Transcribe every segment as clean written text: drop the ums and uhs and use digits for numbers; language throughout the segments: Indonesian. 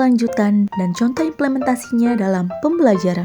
berkelanjutan dan contoh implementasinya dalam pembelajaran.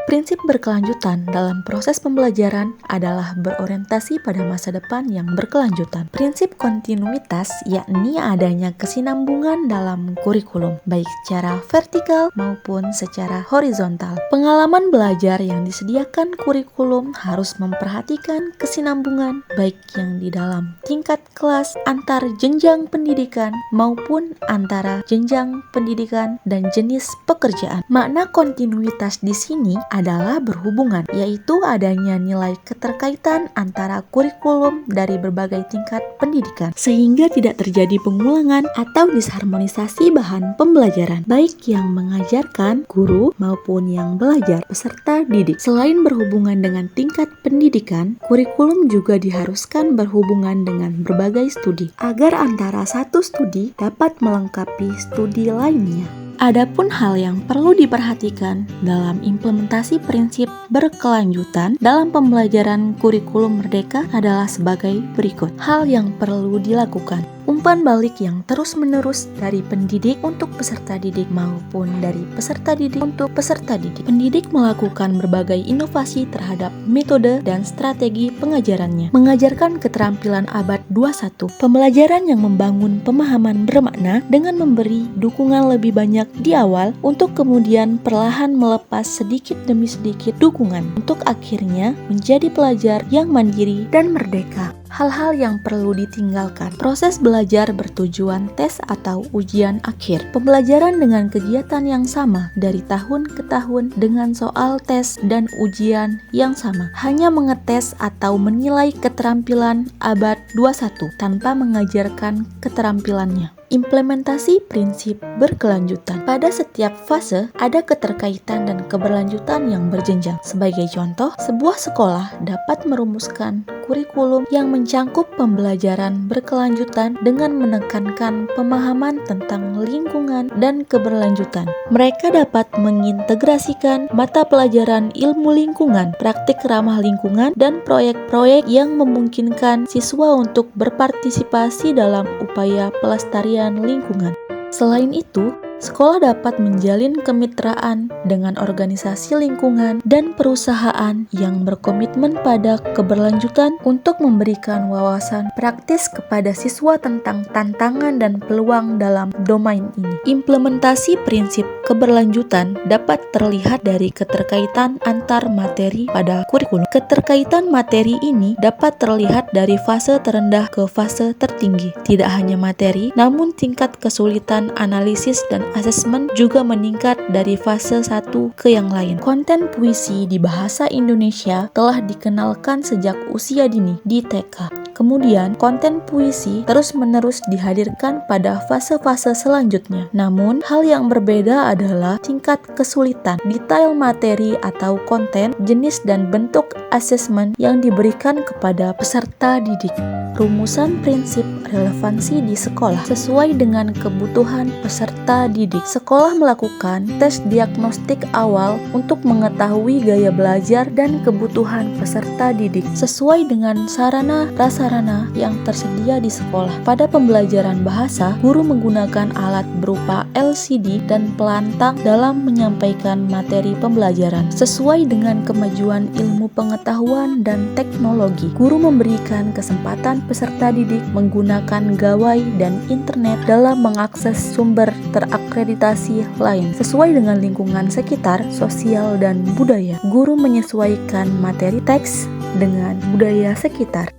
Prinsip berkelanjutan dalam proses pembelajaran adalah berorientasi pada masa depan yang berkelanjutan. Prinsip kontinuitas yakni adanya kesinambungan dalam kurikulum, baik secara vertikal maupun secara horizontal. Pengalaman belajar yang disediakan kurikulum harus memperhatikan kesinambungan, baik yang di dalam tingkat kelas, antar jenjang pendidikan, maupun antara jenjang pendidikan dan jenis pekerjaan. Makna kontinuitas di sini adalah berhubungan, yaitu adanya nilai keterkaitan antara kurikulum dari berbagai tingkat pendidikan, sehingga tidak terjadi pengulangan atau disharmonisasi bahan pembelajaran, baik yang mengajarkan guru maupun yang belajar peserta didik. Selain berhubungan dengan tingkat pendidikan, kurikulum juga diharuskan berhubungan dengan berbagai studi, agar antara satu studi dapat melengkapi studi lainnya. Adapun hal yang perlu diperhatikan dalam implementasi prinsip berkelanjutan dalam pembelajaran kurikulum merdeka adalah sebagai berikut. Hal yang perlu dilakukan: umpan balik yang terus-menerus dari pendidik untuk peserta didik maupun dari peserta didik untuk peserta didik. Pendidik melakukan berbagai inovasi terhadap metode dan strategi pengajarannya, mengajarkan keterampilan abad 21, pembelajaran yang membangun pemahaman bermakna dengan memberi dukungan lebih banyak di awal untuk kemudian perlahan melepas sedikit demi sedikit dukungan untuk akhirnya menjadi pelajar yang mandiri dan merdeka. Hal-hal yang perlu ditinggalkan: proses belajar bertujuan tes atau ujian akhir, pembelajaran dengan kegiatan yang sama dari tahun ke tahun dengan soal tes dan ujian yang sama, hanya mengetes atau menilai keterampilan abad 21 tanpa mengajarkan keterampilannya. Implementasi prinsip berkelanjutan. Pada setiap fase ada keterkaitan dan keberlanjutan yang berjenjang. Sebagai contoh, sebuah sekolah dapat merumuskan kurikulum yang mencangkup pembelajaran berkelanjutan dengan menekankan pemahaman tentang lingkungan dan keberlanjutan. Mereka dapat mengintegrasikan mata pelajaran ilmu lingkungan, praktik ramah lingkungan, dan proyek-proyek yang memungkinkan siswa untuk berpartisipasi dalam upaya pelestarian lingkungan. Selain itu, sekolah dapat menjalin kemitraan dengan organisasi lingkungan dan perusahaan yang berkomitmen pada keberlanjutan untuk memberikan wawasan praktis kepada siswa tentang tantangan dan peluang dalam domain ini. Implementasi prinsip keberlanjutan dapat terlihat dari keterkaitan antar materi pada kurikulum. Keterkaitan materi ini dapat terlihat dari fase terendah ke fase tertinggi. Tidak hanya materi, namun tingkat kesulitan analisis dan asesmen juga meningkat dari fase satu ke yang lain. Konten puisi di bahasa Indonesia telah dikenalkan sejak usia dini di TK. Kemudian, konten puisi terus-menerus dihadirkan pada fase-fase selanjutnya. Namun, hal yang berbeda adalah tingkat kesulitan, detail materi atau konten, jenis dan bentuk asesmen yang diberikan kepada peserta didik. Rumusan prinsip relevansi di sekolah sesuai dengan kebutuhan peserta didik. Sekolah melakukan tes diagnostik awal untuk mengetahui gaya belajar dan kebutuhan peserta didik sesuai dengan sarana-prasarana yang tersedia di sekolah. Pada pembelajaran bahasa, guru menggunakan alat berupa LCD dan pelantang dalam menyampaikan materi pembelajaran. Sesuai dengan kemajuan ilmu pengetahuan dan teknologi, guru memberikan kesempatan peserta didik menggunakan gawai dan internet dalam mengakses sumber terakreditasi lain. Sesuai dengan lingkungan sekitar, sosial, dan budaya, guru menyesuaikan materi teks dengan budaya sekitar.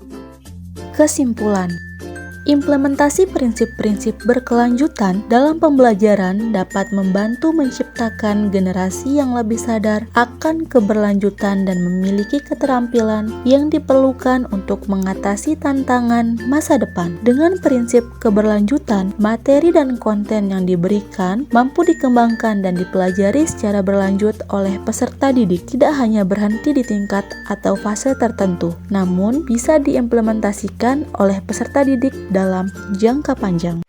Kesimpulan: implementasi prinsip-prinsip berkelanjutan dalam pembelajaran dapat membantu menciptakan generasi yang lebih sadar akan keberlanjutan dan memiliki keterampilan yang diperlukan untuk mengatasi tantangan masa depan. Dengan prinsip keberlanjutan, materi dan konten yang diberikan mampu dikembangkan dan dipelajari secara berlanjut oleh peserta didik, tidak hanya berhenti di tingkat atau fase tertentu, namun bisa diimplementasikan oleh peserta didik dalam jangka panjang.